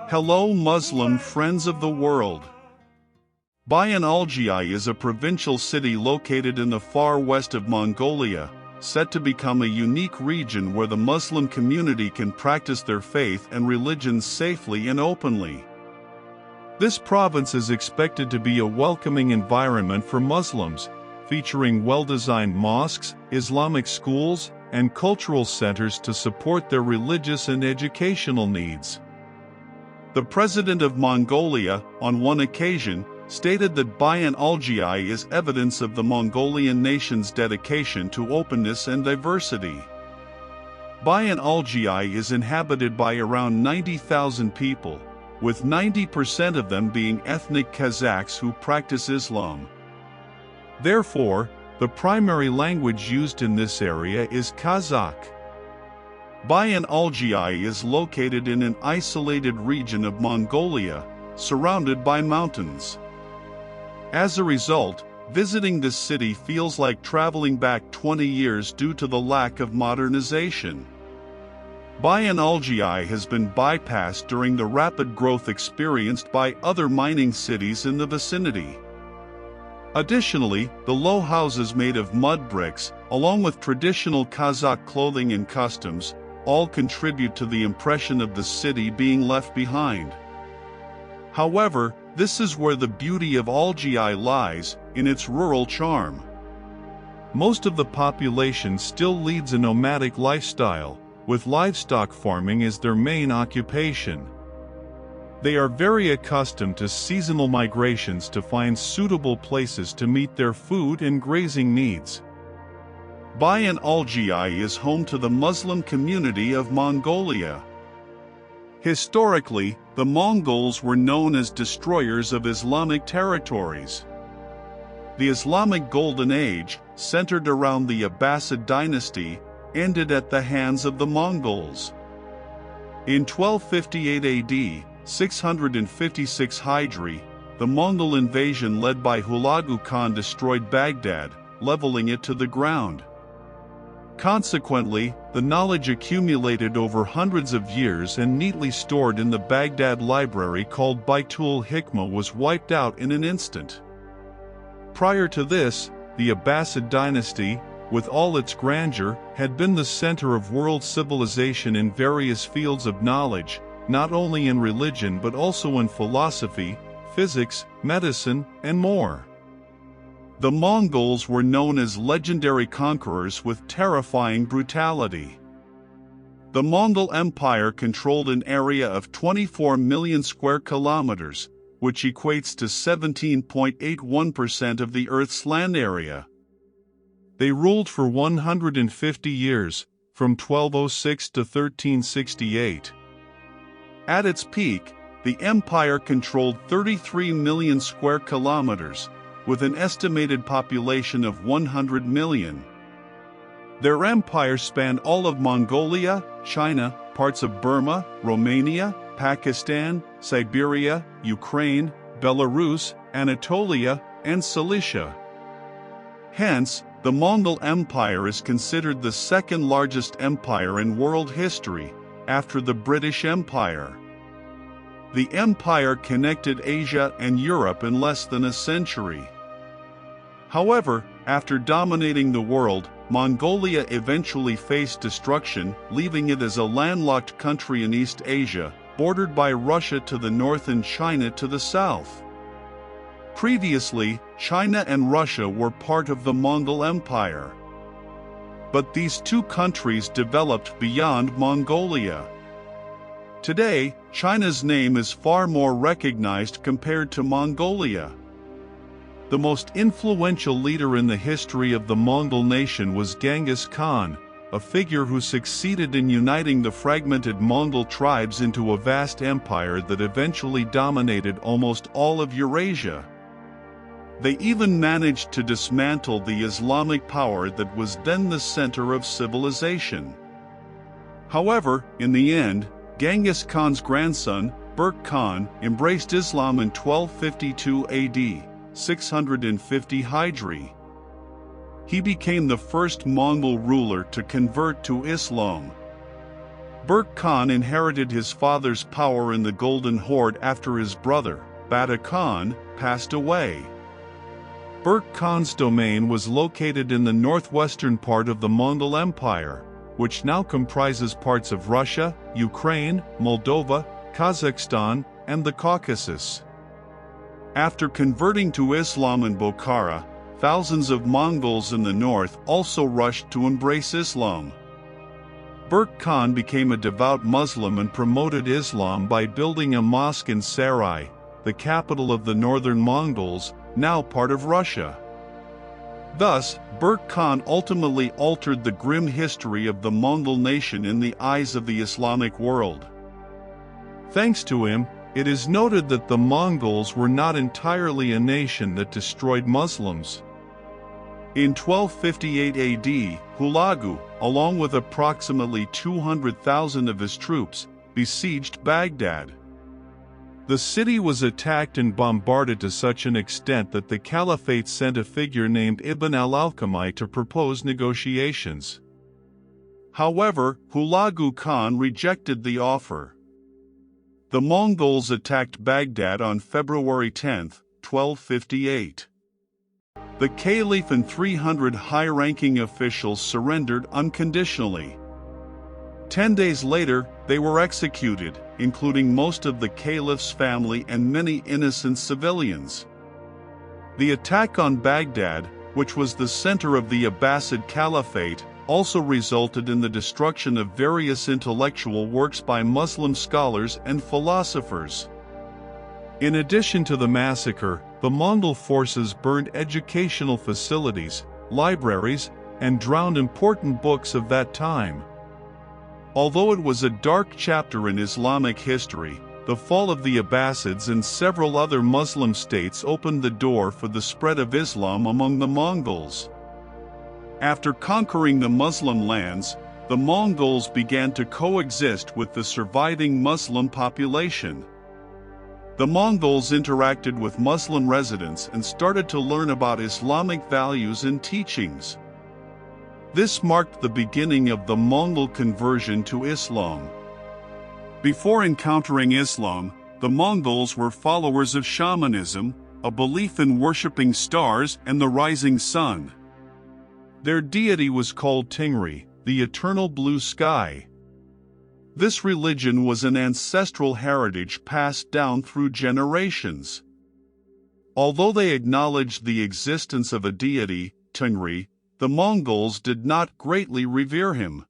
Hello Muslim friends of the world. Bayan Ulgii is a provincial city located in the far west of Mongolia, set to become a unique region where the Muslim community can practice their faith and religion safely and openly. This province is expected to be a welcoming environment for Muslims, featuring well-designed mosques, Islamic schools, and cultural centers to support their religious and educational needs. The President of Mongolia, on one occasion, stated that Bayan Ulgii is evidence of the Mongolian nation's dedication to openness and diversity. Bayan Ulgii is inhabited by around 90,000 people, with 90% of them being ethnic Kazakhs who practice Islam. Therefore, the primary language used in this area is Kazakh. Bayan Ulgii is located in an isolated region of Mongolia, surrounded by mountains. As a result, visiting this city feels like traveling back 20 years due to the lack of modernization. Bayan Ulgii has been bypassed during the rapid growth experienced by other mining cities in the vicinity. Additionally, the low houses made of mud bricks, along with traditional Kazakh clothing and customs, all contribute to the impression of the city being left behind. However, this is where the beauty of Ulgii lies, in its rural charm. Most of the population still leads a nomadic lifestyle, with livestock farming as their main occupation. They are very accustomed to seasonal migrations to find suitable places to meet their food and grazing needs. Bayan Ulgii is home to the Muslim community of Mongolia. Historically, the Mongols were known as destroyers of Islamic territories. The Islamic Golden Age, centered around the Abbasid dynasty, ended at the hands of the Mongols. In 1258 AD, 656 Hijri, the Mongol invasion led by Burke Khan destroyed Baghdad, leveling it to the ground. Consequently, the knowledge accumulated over hundreds of years and neatly stored in the Baghdad library called Baitul Hikmah was wiped out in an instant. Prior to this, the Abbasid dynasty, with all its grandeur, had been the center of world civilization in various fields of knowledge, not only in religion but also in philosophy, physics, medicine, and more. The Mongols were known as legendary conquerors with terrifying brutality. The Mongol Empire controlled an area of 24 million square kilometers, which equates to 17.81% of the Earth's land area. They ruled for 150 years, from 1206 to 1368. At its peak, the empire controlled 33 million square kilometers, with an estimated population of 100 million. Their empire spanned all of Mongolia, China, parts of Burma, Romania, Pakistan, Siberia, Ukraine, Belarus, Anatolia, and Cilicia. Hence, the Mongol Empire is considered the second largest empire in world history, after the British Empire. The empire connected Asia and Europe in less than a century. However, after dominating the world, Mongolia eventually faced destruction, leaving it as a landlocked country in East Asia, bordered by Russia to the north and China to the south. Previously, China and Russia were part of the Mongol Empire. But these two countries developed beyond Mongolia. Today, China's name is far more recognized compared to Mongolia. The most influential leader in the history of the Mongol nation was Genghis Khan, a figure who succeeded in uniting the fragmented Mongol tribes into a vast empire that eventually dominated almost all of Eurasia. They even managed to dismantle the Islamic power that was then the center of civilization. However, in the end, Genghis Khan's grandson, Burke Khan, embraced Islam in 1252 AD. 650 Hijri. He became the first Mongol ruler to convert to Islam. Burke Khan inherited his father's power in the Golden Horde after his brother, Bayan Khan, passed away. Burke Khan's domain was located in the northwestern part of the Mongol Empire, which now comprises parts of Russia, Ukraine, Moldova, Kazakhstan, and the Caucasus. After converting to Islam in Bukhara, thousands of Mongols in the north also rushed to embrace Islam. Burke Khan became a devout Muslim and promoted Islam by building a mosque in Sarai, the capital of the northern Mongols, now part of Russia. Thus, Burke Khan ultimately altered the grim history of the Mongol nation in the eyes of the Islamic world. Thanks to him, it is noted that the Mongols were not entirely a nation that destroyed Muslims. In 1258 AD, Hulagu, along with approximately 200,000 of his troops, besieged Baghdad. The city was attacked and bombarded to such an extent that the Caliphate sent a figure named Ibn al-Alqami to propose negotiations. However, Hulagu Khan rejected the offer. The Mongols attacked Baghdad on February 10, 1258. The Caliph and 300 high-ranking officials surrendered unconditionally. 10 days later, they were executed, including most of the Caliph's family and many innocent civilians. The attack on Baghdad, which was the center of the Abbasid Caliphate, also resulted in the destruction of various intellectual works by Muslim scholars and philosophers. In addition to the massacre, the Mongol forces burned educational facilities, libraries, and drowned important books of that time. Although it was a dark chapter in Islamic history, the fall of the Abbasids and several other Muslim states opened the door for the spread of Islam among the Mongols. After conquering the Muslim lands, the Mongols began to coexist with the surviving Muslim population. The Mongols interacted with Muslim residents and started to learn about Islamic values and teachings. This marked the beginning of the Mongol conversion to Islam. Before encountering Islam, the Mongols were followers of shamanism, a belief in worshipping stars and the rising sun. Their deity was called Tingri, the eternal blue sky. This religion was an ancestral heritage passed down through generations. Although they acknowledged the existence of a deity, Tingri, the Mongols did not greatly revere him.